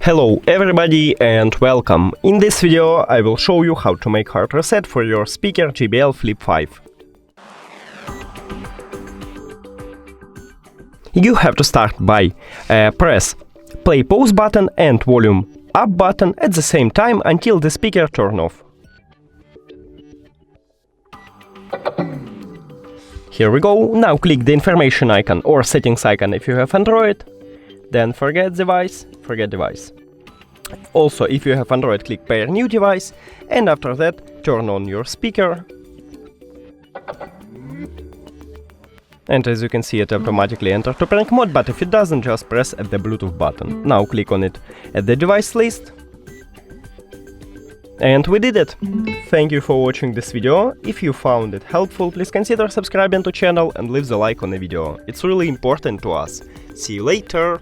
Hello everybody and welcome! In this video I will show you how to make hard reset for your speaker JBL Flip 5. You have to start by press play pause button and volume up button at the same time until the speaker turn off. Here we go. Now click the information icon or settings icon if you have Android. Then forget device. Also, if you have Android, click pair new device, and after that turn on your speaker. And as you can see, it automatically entered to prank mode, but if it doesn't, just press at the Bluetooth button. Now click on it at the device list. And we did it! Thank you for watching this video. If you found it helpful, please consider subscribing to channel and leave the like on the video. It's really important to us. See you later!